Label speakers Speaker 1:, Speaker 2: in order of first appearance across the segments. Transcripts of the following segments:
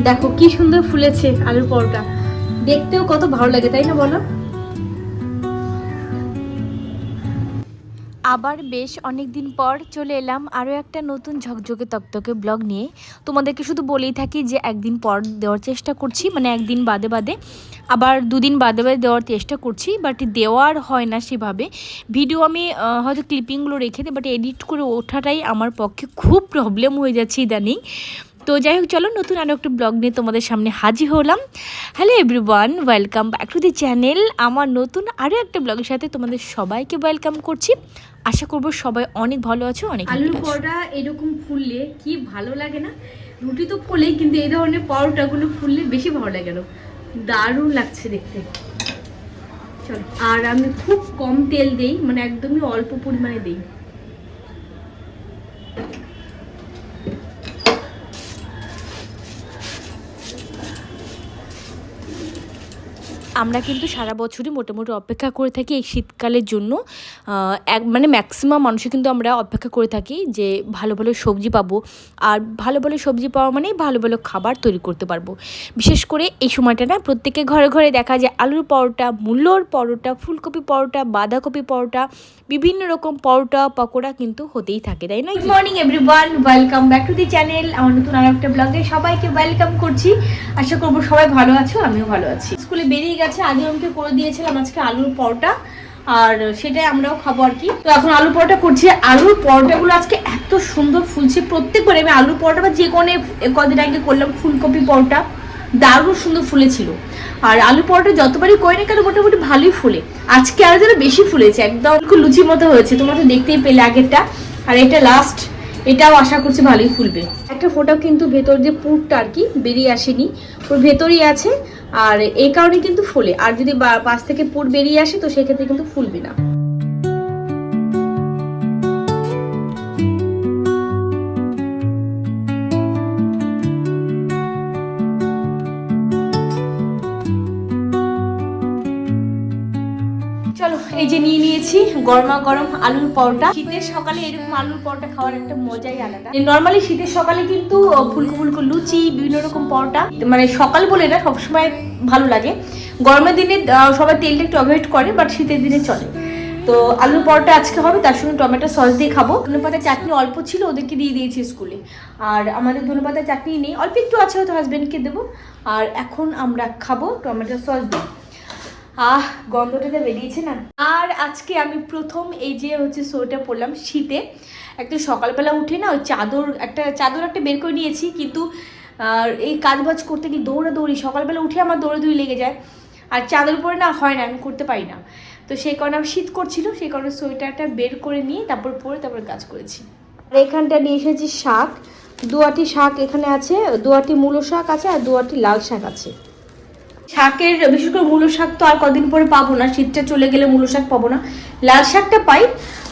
Speaker 1: দেখো কি সুন্দর ফুলেছে আলুর পরোটা, দেখতেও কত ভালো লাগে তাই না বলো?
Speaker 2: আবার বেশ অনেক দিন পর চলে এলাম আরও একটা নতুন ঝকঝকে তকতকে ব্লগ নিয়ে। তোমাদেরকে শুধু বলেই থাকি যে একদিন পর দেওয়ার চেষ্টা করছি, মানে একদিন বাদে বাদে, আবার দুদিন বাদে বাদে দেওয়ার চেষ্টা করছি, বাট দেওয়ার হয় না সেভাবে। ভিডিও আমি হয়তো ক্লিপিংগুলো রেখে দিই, বাট এডিট করে ওঠাটাই আমার পক্ষে খুব প্রবলেম হয়ে যাচ্ছে ইদানিং। তো যাই হোক, চলো নতুন আরও একটা ব্লগ নিয়ে তোমাদের সামনে হাজির হলাম। Hello everyone, welcome back to the channel. আমার নতুন আরও একটা ব্লগের সাথে তোমাদের সবাইকে ওয়েলকাম করছি। আশা করবো সবাই অনেক ভালো আছো, অনেক
Speaker 1: আলুর পরোটা এরকম ফুললে কি ভালো লাগে না? রুটি তো ফুলেই, কিন্তু এই ধরনের পরোটাগুলো ফুললে বেশি ভালো লাগে। দারুণ লাগছে দেখতে। চলো, আর আমি খুব কম তেল দেই, মানে একদমই অল্প পরিমাণে দিই।
Speaker 2: আমরা কিন্তু সারা বছরই মোটামুটি অপেক্ষা করে থাকি এই শীতকালের জন্য। মানে ম্যাক্সিমাম মানুষই কিন্তু আমরা অপেক্ষা করে থাকি যে ভালো ভালো সবজি পাবো, আর ভালো ভালো সবজি পাওয়া মানে ভালো ভালো খাবার তৈরি করতে পারবো। বিশেষ করে এই সময়টা না, প্রত্যেকের ঘরে ঘরে দেখা যায় আলুর পরোটা, মূলোর পরোটা, ফুলকপি পরোটা, বাঁধাকপি পরোটা, বিভিন্ন রকম পরোটা পকোড়া কিন্তু হতেই থাকে, তাই না?
Speaker 1: Good morning everyone, welcome back to the channel. আমার নতুন আরো একটা ব্লগে সবাইকে ওয়েলকাম করছি। আশা করবো সবাই ভালো আছো, আমিও ভালো আছি। স্কুলে বেরিয়ে গেছে, আগে আমাকে করে দিয়েছিলাম আজকে আলুর পরোটা, আর সেটাই আমরাও খাবো আর কি। তো এখন আলু পরোটা করছি। আলুর পরোটাগুলো আজকে এত সুন্দর ফুলছে প্রত্যেকবারে। আমি আলুর পরোটা বা যে কোনো কদিন আগে করলাম ফুলকপি পরোটা, দারুণ সুন্দর ফুলেছিল। আর আলু পরোটা যতবারই করি না কেন মোটামুটি ভালোই ফুলে। আজকে আরো যেন বেশি ফুলেছে, একদম খুব লুচির মতো হয়েছে। তোমরা তো দেখতেই পেলে আগেরটা, আর এটা লাস্ট, এটাও আশা করছি ভালোই ফুলবে। একটা ফোঁটা কিন্তু ভেতর যে পুরটা আর কি বেরিয়ে আসেনি, ওর ভেতরই আছে, আর এই কারণে কিন্তু ফুলে। আর যদি পাশ থেকে পুর বেরিয়ে আসে তো সেক্ষেত্রে কিন্তু ফুলবে না। চলো, এই যে নিয়ে নিয়েছি গরমা গরম আলুর পরোটা। শীতের সকালে এরকম আলুর পরোটা খাওয়ার একটা মজাই আলাদা। নর্মালি শীতের সকালে কিন্তু ফুলকো ফুলকো লুচি, বিভিন্ন রকম পরোটা, মানে সকাল বলে না, সবসময় ভালো লাগে। গরমের দিনে সবাই তেলটা একটু অ্যাভয়েড করে, বাট শীতের দিনে চলে। তো আলুর পরোটা আজকে হবে, তার সঙ্গে টমেটো সস দিয়ে খাবো। ধনেপাতার চাটনি অল্প ছিল, ওদেরকে দিয়ে দিয়েছি স্কুলে। আর আমাদের ধনেপাতার চাটনি নেই, অল্প একটু আছে, হয়তো হাজবেন্ডকে দেবো। আর এখন আমরা খাবো টমেটো সস দিয়ে। গন্ধটা বেরিয়েছে না। আর আজকে আমি প্রথম এই যে হচ্ছে সোয়েটার পরলাম শীতে। একদম সকালবেলা উঠে না ওই চাদর একটা বের করে নিয়েছি, কিন্তু এই কাজবাজ করতে গিয়ে দৌড়াদৌড়ি, সকালবেলা উঠে আমার দৌড়াদৌড়ি লেগে যায়, আর চাদর পরে না হয় না, আমি করতে পারি না। তো সেই কারণে আমার শীত করছিল, সেই কারণে সোয়েটারটা বের করে নিয়ে তারপর পরে তারপর কাজ করেছি। আর এখানটা নিয়ে এসেছি শাক, দুয়াটি শাক এখানে আছে, দুয়াটি মূলো শাক আছে, আর দুয়াটি লাল শাক আছে। শাকের বিশেষ করে মূলো শাক তো আর কদিন পরে পাবো না, শীতটা চলে গেলে মূলো শাক পাবো না। লাল শাকটা পাই,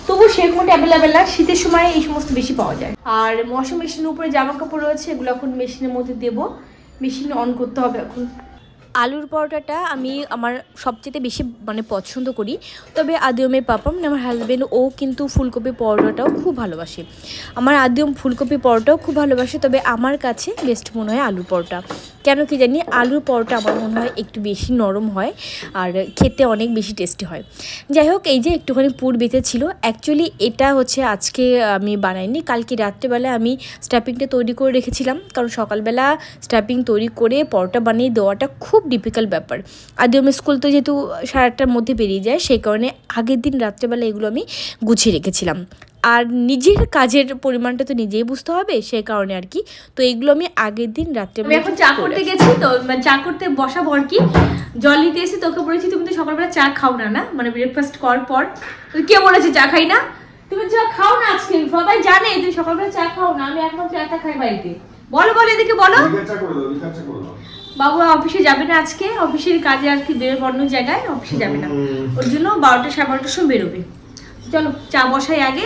Speaker 1: তবু সেরকম অ্যাভেলেবেল না, শীতের সময় এই সমস্ত বেশি পাওয়া যায়। আর ওয়াশিং মেশিনের উপরে জামা কাপড় রয়েছে, এগুলো এখন মেশিনের মধ্যে দেবো, মেশিন অন করতে হবে এখন।
Speaker 2: আলুর পরোটাটা আমি আমার সবচেয়ে বেশি মানে পছন্দ করি। তবে আদিয়মের পাপা মানে আমার হাজব্যান্ড, ও কিন্তু ফুলকপি পরোটাটাও খুব ভালোবাসে। আমার আদিয়ম ফুলকপি পরোটাও খুব ভালোবাসে, তবে আমার কাছে বেস্ট মনে হয় আলুর পরোটা। কেন কি জানি, আলুর পরোটা আমার মনে হয় একটু বেশি নরম হয়, আর খেতে অনেক বেশি টেস্টি হয়। যাই হোক, এই যে একটুখানি পুর বেঁচেছিল, অ্যাকচুয়ালি এটা হচ্ছে আজকে আমি বানাইনি, কালকে রাত্রেবেলা আমি স্টাফিংটা তৈরি করে রেখেছিলাম। কারণ সকালবেলা স্টাফিং তৈরি করে পরোটা বানিয়ে দেওয়াটা খুব ডিফিকাল্ট ব্যাপার। আদিয়মের স্কুল তো যেহেতু 8:30টার মধ্যে বেরিয়ে যায়, সেই কারণে আগের দিন রাত্রেবেলা এগুলো আমি গুছিয়ে রেখেছিলাম। আর নিজের কাজের পরিমাণটা তো নিজেই বুঝতে হবে, সেই কারণে আর কি। তো এগুলো আমি আগের দিন রাত্রে
Speaker 1: এখন চা করতে গেছি, তো চা করতে বসাবো আর কি। জল নিতে এসে তোকে বলেছি তুমি তো সকালবেলা চা খাও না, না মানে ব্রেকফাস্ট করার পর কে বলেছে চা খাই না? তুমি চা খাও না, আজকে সবাই জানে তুমি সকালবেলা চা খাও না, আমি একমাত্র চাটা খাই বাড়িতে। বলো বলো, এদিকে বলো। বাবু অফিসে যাবে না আজকে, অফিসের কাজে আর কি বেরোবে অন্য জায়গায়, অফিসে যাবে না, ওর জন্য 12টা 12:30টার সময় বেরোবে। চলো চা বসাই আগে,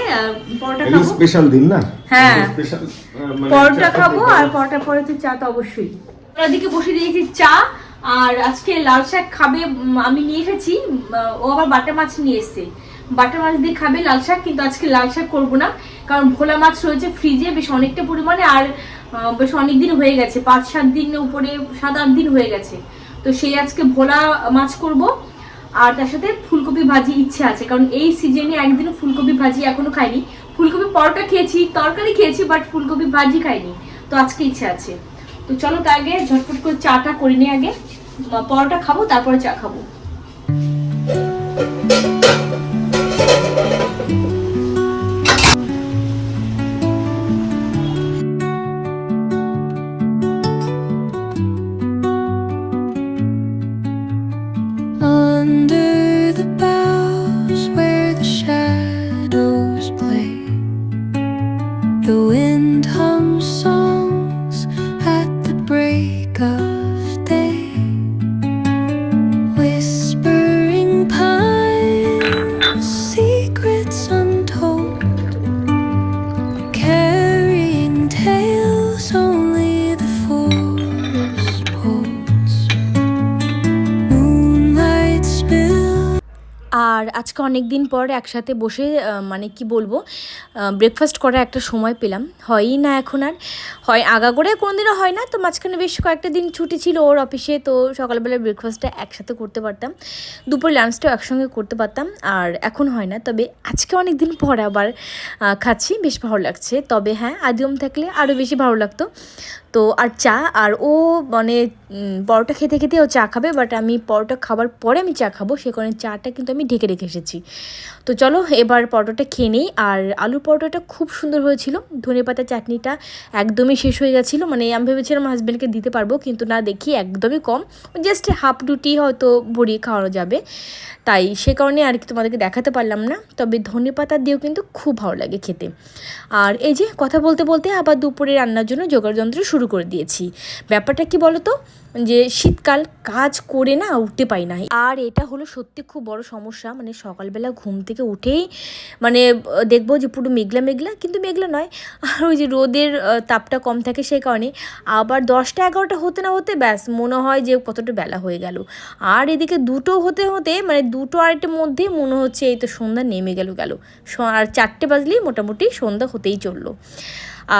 Speaker 1: পরোটা খাবো,
Speaker 3: স্পেশাল দিন না।
Speaker 1: হ্যাঁ পরোটা খাবো, আর পরোটা পরে তো চা তো অবশ্যই। ওদিকে বসে দিয়েছি চা, আর আজকে লাল শাক খাবে, আমি নিয়ে এসেছি, ও আবার বাটা মাছ নিয়ে এসছে, বাটা মাছ দিয়ে খাবে লাল শাক। কিন্তু আজকে লাল শাক করবো না, কারণ ভোলা মাছ রয়েছে ফ্রিজে বেশ অনেকটা পরিমাণে, আর বেশ অনেক দিন হয়ে গেছে, 5-7 দিন উপরে, 7-8 দিন হয়ে গেছে। তো সেই আজকে ভোলা মাছ করব, আর তার সাথে ফুলকপি ভাজি ইচ্ছে আছে, কারণ এই সিজনে একদিনও ফুলকপি ভাজি এখনো খাইনি। ফুলকপি পরোটা খেয়েছি, তরকারি খেয়েছি, বাট ফুলকপি ভাজি খাইনি, তো আজকে ইচ্ছে আছে। তো চলো তার আগে ঝটপট করে চাটা করে নিই, আগে পরোটা খাবো তারপরে চা খাবো।
Speaker 3: Under the boughs where the shadows play, the wind hums songs at the break of day, whispering pines, secrets untold, carrying tales only the forest holds. Moonlight spill.
Speaker 2: আর আজকে অনেক দিন পর একসাথে বসে মানে কি বলবো, ব্রেকফাস্ট করার একটা সময় পেলাম। হয়ই না এখন আর, হয় আগাগোড়ায় কোনোদিনও হয় না, তো মাঝখানে বেশ কয়েকটা দিন ছুটি ছিল ওর অফিসে, তো সকালবেলা ব্রেকফাস্টটা একসাথে করতে পারতাম, দুপুর লাঞ্চটাও একসঙ্গে করতে পারতাম, আর এখন হয় না। তবে আজকে অনেক দিন পর আবার খাচ্ছি, বেশ ভালো লাগছে। তবে হ্যাঁ, আদিম থাকলে আরও বেশি ভালো লাগতো। তো আর চা, আর ও মানে পরোটা খেতে খেতে ও চা খাবে, বাট আমি পরোটা খাবার পরে আমি চা খাবো, সে কারণে চাটা কিন্তু আমি ঢেকে রেখে এসেছি। তো চলো এবার পরোটাটা খেয়ে নিই। আর আলুর পরোটাটা খুব সুন্দর হয়েছিল, ধনেপাতা চাটনিটা একদমই শেষ হয়ে গেছিলো, মানে আমি ভেবেছিলাম হাজব্যান্ডকে দিতে পারবো, কিন্তু না, দেখি একদমই কম, জাস্ট হাফ ডুটি হয়তো ভরিয়ে খাওয়ানো যাবে, তাই সে কারণে আর কি তোমাদেরকে দেখাতে পারলাম না। তবে ধনেপাতা দিয়েও কিন্তু খুব ভালো লাগে খেতে। আর এই যে কথা বলতে বলতে আবার দুপুরে রান্নার জন্য জোগাড়যন্ত্র শুরু করে দিয়েছি। ব্যাপারটা কি বলো তো, যে শীতকাল, কাজ করে না উঠতে পারি না, আর এটা হলো সত্যি খুব বড় সমস্যা। মানে সকালবেলা ঘুম থেকে উঠেই মানে দেখবো যে পুরো মেঘলা মেঘলা, কিন্তু মেঘলা নয়, আর ওই যে রোদের তাপটা কম থাকে, সেই কারণে আবার 10টা-11টা হতে না হতে ব্যাস মনে হয় যে কতটা বেলা হয়ে গেল। আর এদিকে 2টো হতে হতে মানে 2-2:30টার মধ্যে মনে হচ্ছে এই তো সন্ধ্যা নেমে গেল। আর 4টে বাজলেই মোটামুটি সন্ধ্যা হতেই চললো।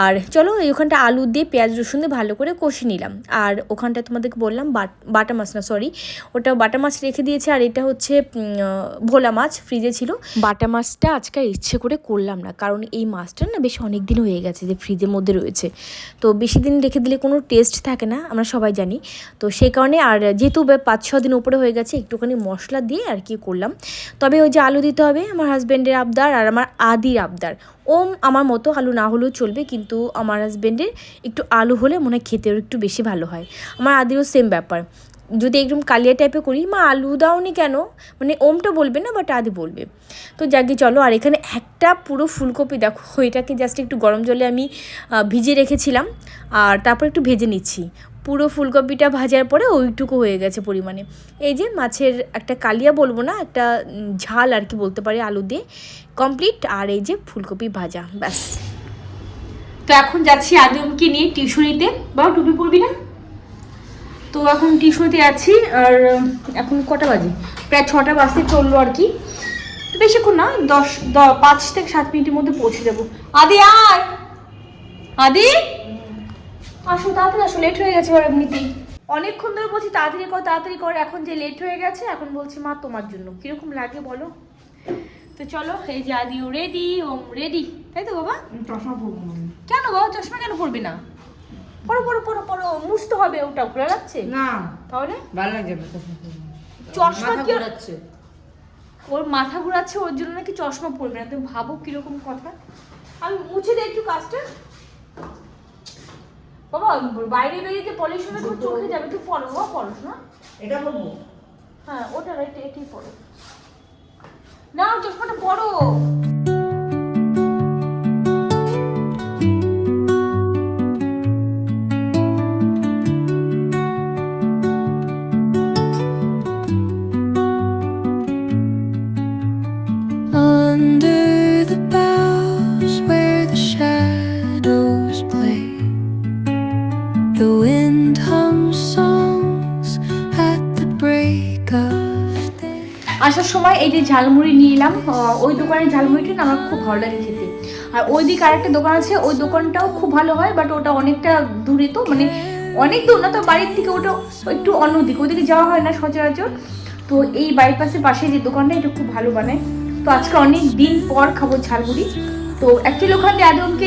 Speaker 2: আর চলো এই ওখানটা আলু দিয়ে পেঁয়াজ রসুন দিয়ে ভালো করে কষে নিলাম। আর ওখানটা তোমাদেরকে বললাম বাটা মাছ, না সরি, ওটা বাটা মাছ রেখে দিয়েছে, আর এটা হচ্ছে ভোলা মাছ ফ্রিজে ছিল। বাটা মাছটা আজকে ইচ্ছে করে করলাম না, কারণ এই মাছটা না বেশ অনেক দিন হয়ে গেছে যে ফ্রিজের মধ্যে রয়েছে, তো বেশি দিন রেখে দিলে কোনো টেস্ট থাকে না, আমরা সবাই জানি। তো সেই কারণে, আর যেহেতু 5-6 দিন উপরে হয়ে গেছে, একটুখানি মশলা দিয়ে আর কি করলাম। তবে ওই যে আলু দিতে হবে, আমার হাজব্যান্ডের আবদার আর আমার আদির আবদার। আমার মতো আলু না হলেও চলবে, কিন্তু আমার হাজব্যান্ডের একটু আলু হলে মনে হয় খেতেও একটু বেশি ভালো হয়। আমার আদিরও সেম ব্যাপার, যদি একদম কালিয়া টাইপে করি, মা আলু দাওনি কেন, মানে ওমটা বলবে না, বাট আদি বলবে। তো যাকে চলো, আর এখানে একটা পুরো ফুলকপি দেখো, এটাকে জাস্ট একটু গরম জলে আমি ভিজিয়ে রেখেছিলাম, আর তারপর একটু ভেজে নিচ্ছি। পুরো ফুলকপিটা ভাজার পরে ওইটুকু হয়ে গেছে পরিমাণে। এই যে মাছের একটা কালিয়া বলবো না, একটা ঝাল আর কি বলতে পারি, আলু দিয়ে কমপ্লিট। আর এই যে ফুলকপি ভাজা, ব্যাস।
Speaker 1: তো এখন যাচ্ছি আদিমকে নিয়ে টিউশনিতে। বাবা টুপি পরবি না? তো এখন টিউশনিতে আছি, আর এখন কটা বাজে, প্রায় 6টা বাজতে চললো আর কি। তো বেশিক্ষণ না, 5 থেকে 7 মিনিটের মধ্যে পৌঁছে যাবো। আদি আয়, আদি আসো, তাড়াতাড়ি আসো, লেট হয়ে গেছে এমনিতেই। অনেকক্ষণ ধরে বলছি তাড়াতাড়ি কর, এখন যে লেট হয়ে গেছে, এখন বলছি মা তোমার জন্য। কিরকম লাগে বলো? তো চলো, এই যে আদিও রেডি, ওম রেডি, তাই তো বাবা?
Speaker 4: চশমা পরবো না।
Speaker 1: কেন বাবা চশমা কেন পরবি না? পরো পরো পরো পরো, মুছতে হবে, ওটা খোলা লাগছে
Speaker 4: না,
Speaker 1: তাহলে
Speaker 4: ভালো লাগছে না চশমা পরবো।
Speaker 1: চশমা
Speaker 4: মাথা
Speaker 1: কি
Speaker 4: ঘোরাচ্ছে।
Speaker 1: ওর মাথা ঘোরাচ্ছে, ওর জন্য নাকি চশমা পরবে না। তুমি ভাবো কিরকম কথা। আমি মুছে দিই একটু কাজটা। বাবা বাইরে বেরিয়ে যে পলিউশন তোর চোখে যাবে, তুই পড়ো বাবা, পড়োস না।
Speaker 4: এটা পরবো?
Speaker 1: হ্যাঁ ওটা এটাই পড়ো না, চশমাটা পড়ো।
Speaker 3: Under the boughs where the shadows play, the wind hums songs at the break of day.
Speaker 1: আসার সময় এই যে ঝালমুড়ি নিয়ে এলাম। ওই দোকানের ঝালমুড়িটা না আমার খুব ভালো লাগে খেতে। আর ওই দিকে আরেকটা দোকান আছে, ওই দোকানটাও খুব ভালো হয়, বাট ওটা অনেকটা দূরে, তো মানে অনেক দূর না, তো বাড়ির থেকে ওটা একটু অন্যদিকে, ওইদিকে যাওয়া হয় না সচরাচর। তো এই বাইপাসের পাশে যে দোকানটা, এটা খুব ভালো বানায়। তো আজকে অনেক দিন পর খাবো ঝালমুড়ি। তো অ্যাকচুয়ালি ওখান দিয়ে আদমকে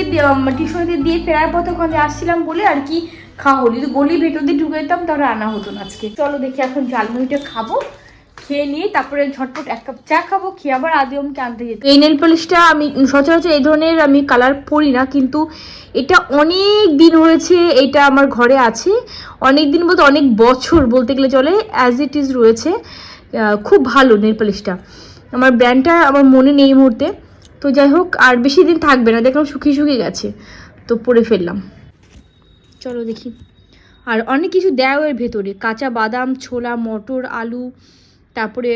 Speaker 1: টিউশনিতে দিয়ে ফেরার পথে ওখান দিয়ে আসছিলাম বলে আর কি খাওয়া হলো। যদি গলি ভেতর দিয়ে ঢুকে যেতাম তাহলে আনা হতো না আজকে। চলো দেখি এখন ঝালমুড়িটা খাবো, খেয়ে নিয়ে তারপরে ঝটপট 1 কাপ চা খাবো, খেয়ে আবার আদিমকে আনতে যেতে। এই নেল পলিশটা আমি সচরাচর এই ধরনের আমি কালার পরি না, কিন্তু এটা অনেক দিন হয়েছে, এটা আমার ঘরে আছে। অনেক দিন বলতে অনেক বছর বলতে গেলে চলে, অ্যাজ ইট ইজ রয়েছে। খুব ভালো নেল পলিশটা। আমার ব্র্যান্ডটা আমার মনে নেই এই মুহূর্তে। তো যাই হোক, আর বেশি দিন থাকবে না, দেখলাম শুকিয়ে শুকিয়ে গেছে, তো পরে ফেললাম। চলো দেখি। আর অনেক কিছু দেয় এর ভেতরে, কাঁচা বাদাম, ছোলা, মটর, আলু, তারপরে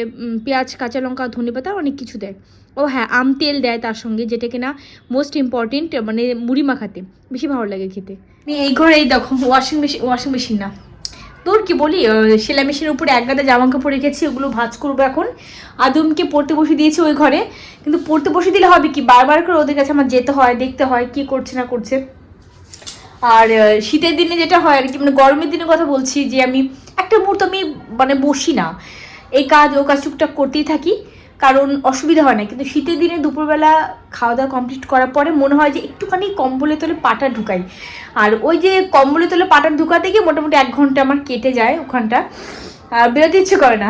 Speaker 1: পেঁয়াজ, কাঁচা লঙ্কা, ধনেপাতা, অনেক কিছু দেয়। ও হ্যাঁ, আম তেল দেয় তার সঙ্গে, যেটা কিনা মোস্ট ইম্পর্টেন্ট, মানে মুড়ি মাখাতে বেশি ভালো লাগে খেতে। এই ঘরে এই দেখো ওয়াশিং মেশিন না, তোর কি বলি, সেলাই মেশিনের উপরে এক গাদা জামা কাপড় রেখেছি, ওগুলো ভাঁজ করবো এখন। আদমকে পড়তে বসে দিয়েছি ওই ঘরে, কিন্তু পড়তে বসে দিলে হবে কি, বারবার করে ওদের কাছে আমার যেতে হয়, দেখতে হয় কি করছে না করছে। আর শীতের দিনে যেটা হয় আর কি, মানে গরমের দিনের কথা বলছি, যে আমি একটা মুহূর্ত আমি মানে বসি না, এই কাজ ও কাজ টুকটাক করতেই থাকি, কারণ অসুবিধা হয় না। কিন্তু শীতের দিনে দুপুরবেলা খাওয়া দাওয়া কমপ্লিট করার পরে মনে হয় যে একটুখানি কম্বলের তলে পাটা ঢুকাই, আর ওই যে কম্বলের তলে পাটা ঢুকাতে গিয়ে মোটামুটি 1 ঘন্টা আমার কেটে যায় ওখানটা, আর বেরোতে ইচ্ছে করে না।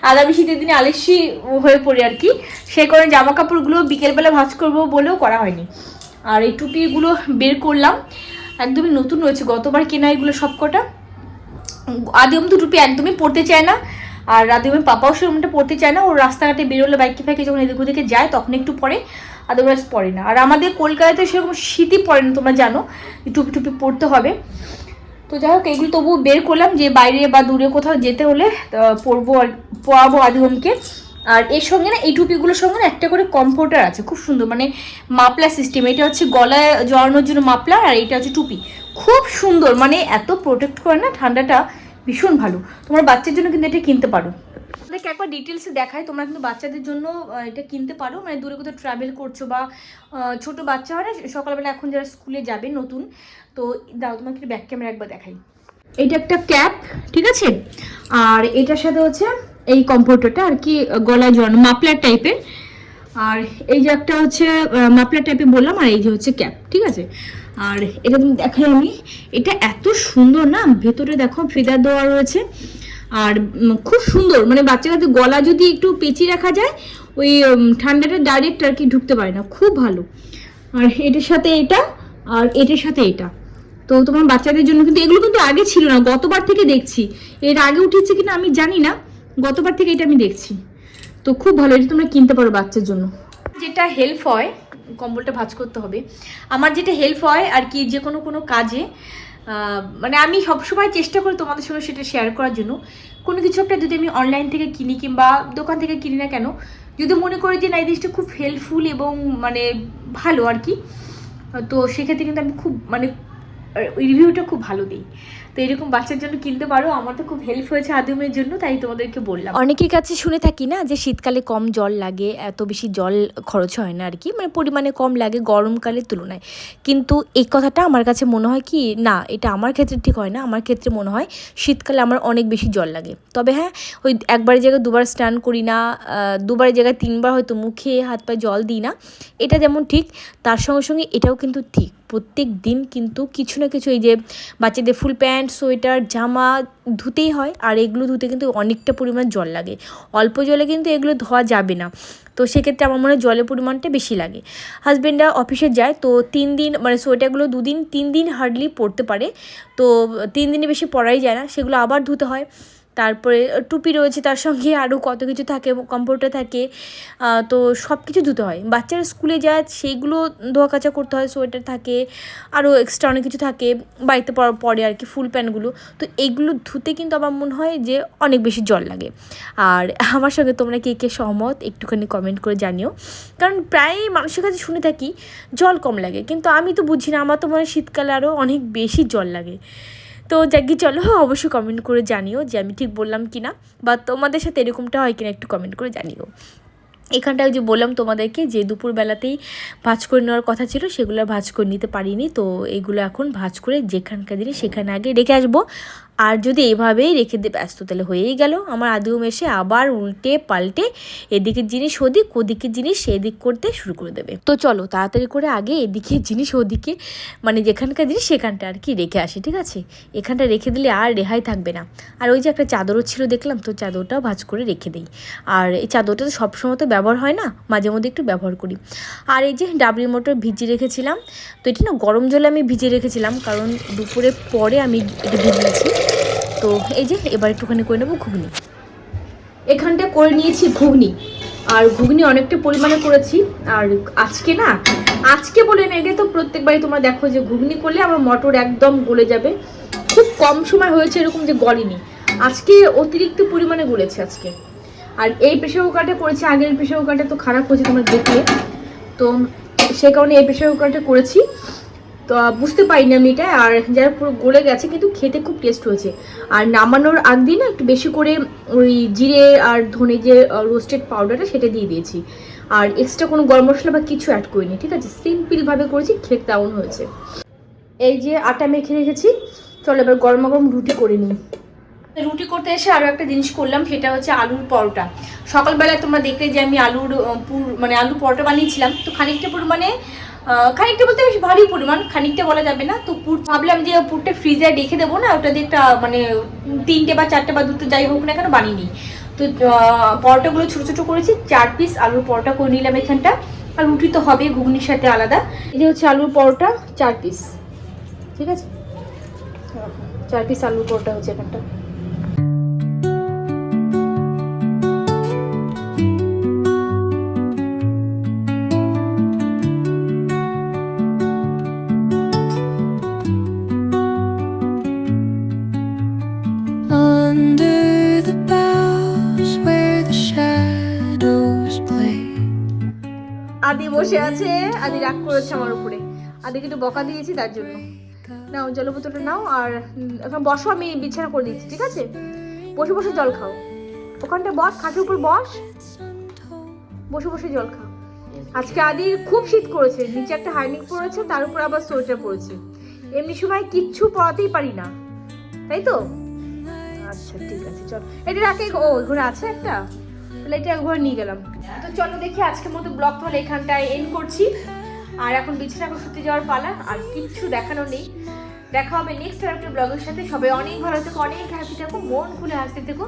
Speaker 1: আর আমি শীতের দিনে আলস্যি হয়ে পড়ি আর কি, সে কারণে জামা কাপড়গুলো বিকেলবেলা ভাঁজ করবো বলেও করা হয়নি। আর এই টুপিগুলো বের করলাম, একদমই নতুন রয়েছে, গতবার কেনা এগুলো সবকটা। আদিম তো টুপি একদমই পরতে চায় না, আর আদিমের পাপাও সেরকমটা পরতে চায় না। ওর রাস্তাঘাটে বেরোলে বাইকে ফাইকে যখন এদিক ওদিকে যায় তখন একটু পরে, আদারওয়াইজ পরে না। আর আমাদের কলকাতাতে সেরকম শীতই পড়ে না, তোমরা জানো, টুপি টুপি পরতে হবে। তো যাই হোক, এইগুলো তবুও বের করলাম, যে বাইরে বা দূরে কোথাও যেতে হলে পরাবো আদিমকে। আর এর সঙ্গে না, এই টুপিগুলোর সঙ্গে না একটা করে কমফোর্টার আছে, খুব সুন্দর, মানে মাপলা সিস্টেম। এটা হচ্ছে গলায় জড়ানোর জন্য মাপলা, আর এটা হচ্ছে টুপি, খুব সুন্দর, মানে এত প্রোটেক্ট করে না, ঠান্ডাটা ভীষণ ভালো। তোমার বাচ্চার জন্য কিন্তু এটা কিনতে পারো। আপনাকে একবার ডিটেলসে দেখাই, তোমরা কিন্তু বাচ্চাদের জন্য এটা কিনতে পারো, মানে দূরে কোথাও ট্রাভেল করছো বা ছোট বাচ্চা হয় না, সকালবেলা এখন যারা স্কুলে যাবে নতুন, তো দাও তোমাকে ব্যাক ক্যামেরা একবার দেখাই। এটা একটা ক্যাপ, ঠিক আছে, আর এটার সাথে হচ্ছে এই কমফোর্টারটা আর কি, গলায় জড়ানো মাফলার টাইপের। আর এই যে একটা হচ্ছে মাফলার টাইপের বললাম, আর এই যে হচ্ছে ক্যাপ, ঠিক আছে। আর এটা তুমি দেখাই আমি, এটা এত সুন্দর না, ভেতরে দেখো ফেদার দেওয়া রয়েছে, আর খুব সুন্দর, মানে বাচ্চা কাছে গলা যদি একটু পেঁচিয়ে রাখা যায়, ওই ঠান্ডাটা ডাইরেক্ট আর কি ঢুকতে পারে না, খুব ভালো। আর এটার সাথে এটা, আর এটার সাথে এটা, তো তোমার বাচ্চাদের জন্য কিন্তু এগুলো কিন্তু আগে ছিল না, গতবার থেকে দেখছি। এর আগে উঠেছে কিনা আমি জানি না, গতবার থেকে এটা আমি দেখছি। তো খুব ভালো, এটা তোমরা কিনতে পারো বাচ্চার জন্য। যেটা হেল্প হয়, কম্বলটা ভাঁজ করতে হবে, আমার যেটা হেল্প হয় আর কি, যে কোনো কাজে, মানে আমি সবসময় চেষ্টা করি তোমাদের সঙ্গে সেটা শেয়ার করার জন্য। কোনো কিছু একটা যদি আমি অনলাইন থেকে কিনি কিংবা দোকান থেকে কিনি না কেন, যদি মনে করি যে না এই জিনিসটা খুব হেল্পফুল এবং মানে ভালো আর কি, তো সেক্ষেত্রে কিন্তু আমি খুব মানে রিভিউটা খুব ভালো দিই। তো এরকম বাচ্চার জন্য কিনতে পারো, আমার তো খুব হেল্প হয়েছে আদিমের জন্য, তাই তোমাদেরকে বললাম।
Speaker 2: অনেকের কাছে শুনে থাকি না যে শীতকালে কম জল লাগে, এত বেশি জল খরচ হয় না আর কি, মানে পরিমাণে কম লাগে গরমকালের তুলনায়। কিন্তু এই কথাটা আমার কাছে মনে হয় কি না, এটা আমার ক্ষেত্রে ঠিক হয় না। আমার ক্ষেত্রে মনে হয় শীতকালে আমার অনেক বেশি জল লাগে। তবে হ্যাঁ, ওই একবারের জায়গায় 2বার স্নান করি না, 2বারের জায়গায় 3বার হয়তো মুখে হাত পায়ে জল দিই না, এটা যেমন ঠিক, তার সঙ্গে সঙ্গে এটাও কিন্তু ঠিক, প্রত্যেক দিন কিন্তু কিছু না কিছু, এই যে বাচ্চাদের ফুল প্যান্ট, সোয়েটার, জামা ধুতেই হয়, আর এগুলো ধুতে কিন্তু অনেকটা পরিমাণ জল লাগে। অল্প জলে কিন্তু এগুলো ধোয়া যাবে না, তো সেক্ষেত্রে আমার মনে হয় জলের পরিমাণটা বেশি লাগে। হাজব্যান্ডরা অফিসে যায়, তো 3 দিন মানে সোয়েটারগুলো 2 দিন 3 দিন হার্ডলি পরতে পারে, তো 3 দিনে বেশি পরাই যায় না, সেগুলো আবার ধুতে হয়। তারপরে টুপি রয়েছে, তার সঙ্গে আরও কত কিছু থাকে, কম্ফোর্টার থাকে, তো সব কিছু ধুতে হয়। বাচ্চারা স্কুলে যায় সেইগুলো ধোয়া কাচা করতে হয়, সোয়েটার থাকে, আরও এক্সট্রা অনেক কিছু থাকে বাড়িতে পরে আর কি, ফুল প্যান্টগুলো, তো এইগুলো ধুতে কিন্তু আমার মনে হয় যে অনেক বেশি জল লাগে। আর আমার সঙ্গে তোমরা কে কে সহমত একটুখানি কমেন্ট করে জানিও, কারণ প্রায় মানুষের কাছে শুনে থাকি জল কম লাগে, কিন্তু আমি তো বুঝি না, আমার তো মনে হয় শীতকালে আরও অনেক বেশি জল লাগে। তো যাকে চলো অবশ্যই কমেন্ট করে জানিও যে আমি ঠিক বললাম কি না, বা তোমাদের সাথে এরকমটা হয় কিনা একটু কমেন্ট করে জানিও। এখানটায় যে বললাম তোমাদেরকে যে দুপুরবেলাতেই ভাজ করে নেওয়ার কথা ছিল, সেগুলো ভাজ করে নিতে পারিনি। তো এগুলো এখন ভাজ করে যেখানকার জিনিস সেখানে আগে রেখে আসবো। আর যদি এইভাবেই রেখে দিয়ে ব্যস্ত তাহলে হয়েই গেল। আমার আদিম এসে আবার উল্টে পাল্টে এদিকের জিনিস ওদিক, ওদিকের জিনিস এদিক করতে শুরু করে দেবে। তো চলো তাড়াতাড়ি করে আগে এদিকে জিনিস ওদিকে মানে যেখানকার জিনিস সেখানটা আর কি রেখে আসি, ঠিক আছে? এখানটা রেখে দিলে আর রেহাই থাকবে না। আর ওই যে একটা চাদরও ছিল দেখলাম, তো চাদরটাও ভাজ করে রেখে দিই। আর এই চাদরটা তো সবসময় তো ব্যবহার হয় না, মাঝে মধ্যে একটু ব্যবহার করি। আর এই যে ডাবরি মটর ভিজিয়ে রেখেছিলাম, তো এটি না গরম জলে আমি ভিজিয়ে রেখেছিলাম, কারণ দুপুরে পরে আমি এটা ভিজিয়েছি। তো এই যে এবার একটুখানি করে নেবো ঘুগনি। এখানটা করে নিয়েছি ঘুগনি, আর ঘুগনি অনেকটা পরিমাণে করেছি। আর আজকে বলে না, এটা তো প্রত্যেকবারই তোমরা দেখো যে ঘুগনি করলে আমার মটর একদম গলে যাবে। খুব কম সময় হয়েছে এরকম যে গলেনি, আজকে অতিরিক্ত পরিমাণে গলেছে আজকে। আর এই প্রেশার কুকারটা করেছি, আগের প্রেশার কুকারটা তো খারাপ হয়েছে তোমরা দেখলে, তো সে কারণে এই প্রেশার কুকারটা করেছি। তো বুঝতে পারিনি আমি এটা, আর যারা পুরো গলে গেছে, কিন্তু খেতে খুব টেস্ট হয়েছে। আর নামানোর আগ দিয়ে না একটু বেশি করে ওই জিরে আর ধনে যে রোস্টেড পাউডারটা সেটা দিয়ে দিয়েছি। আর এক্সট্রা কোনো গরম মশলা বা কিছু অ্যাড করিনি, ঠিক আছে? সিম্পলভাবে করেছি, খেতে তেমন হয়েছে। এই যে আটা মেখে রেখেছি, চলো এবার গরমা গরম রুটি করে নিই। রুটি করতে এসে আরও একটা জিনিস করলাম, সেটা হচ্ছে আলুর পরোটা। সকালবেলায় তোমরা দেখলে যে আমি আলু পরোটা বানিয়েছিলাম, তো খানিকটা পরিমাণে, খানিকটা বলতে বেশ ভারী পরিমাণ, খানিকটা বলা যাবে না। তো পুর ভাবলাম যে পুরটা ফ্রিজে রেখে দেবো না, ওটা দিয়ে একটা মানে 3টে বা 4টে বা 2টে যাই হোক না কেন বানিয়ে নিই। তো পরোটাগুলো ছোটো ছোটো করেছি, 4 পিস আলুর পরোটা করে নিলাম এখানটা। আর রুটি তো হবে ঘুগনির সাথে আলাদা। এই যে হচ্ছে আলুর পরোটা 4 পিস, ঠিক আছে? 4 পিস আলুর পরোটা হচ্ছে এখানটা।
Speaker 3: Under the boughs where the shadows play.
Speaker 2: আদি বসে আছে, আদি রাগ করেছে আমার উপরে। আদিকে একটু বকা দিয়েছি তার জন্য। নাও জল বোতলটা নাও, আর এখন বসো, আমি বিছানা করে দিচ্ছি, ঠিক আছে? বসে বসে জল খাও, ওখানটা বস, খাটের উপর বস, বসে বসে জল খাও। আজকে আদির খুব শীত করেছে, নিচে একটা হাইনেক পরেছে, তার উপর আবার সোয়েটার পরেছে। এমনি সময় কিচ্ছু পরাতেই পারি না, তাই তো? আচ্ছা ঠিক আছে, চল এটা রাখে। ও ঘরে আছে একটা, তাহলে এটা ঘরে নিয়ে গেলাম। তো চলো দেখি আজকের মতো ব্লগ তাহলে এখানটায় এন্ড করছি। আর এখন বিছানা করে শুতে যাওয়ার পালা, আর কিচ্ছু দেখানো নেই। দেখা হবে নেক্সট আর একটা ব্লগের সাথে। সবাই অনেক ভালো থেকো, অনেক হ্যাপি থেকো, মন খুলে হাসতে থেকো।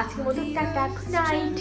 Speaker 2: আজকের মতো টাটা, গুড নাইট।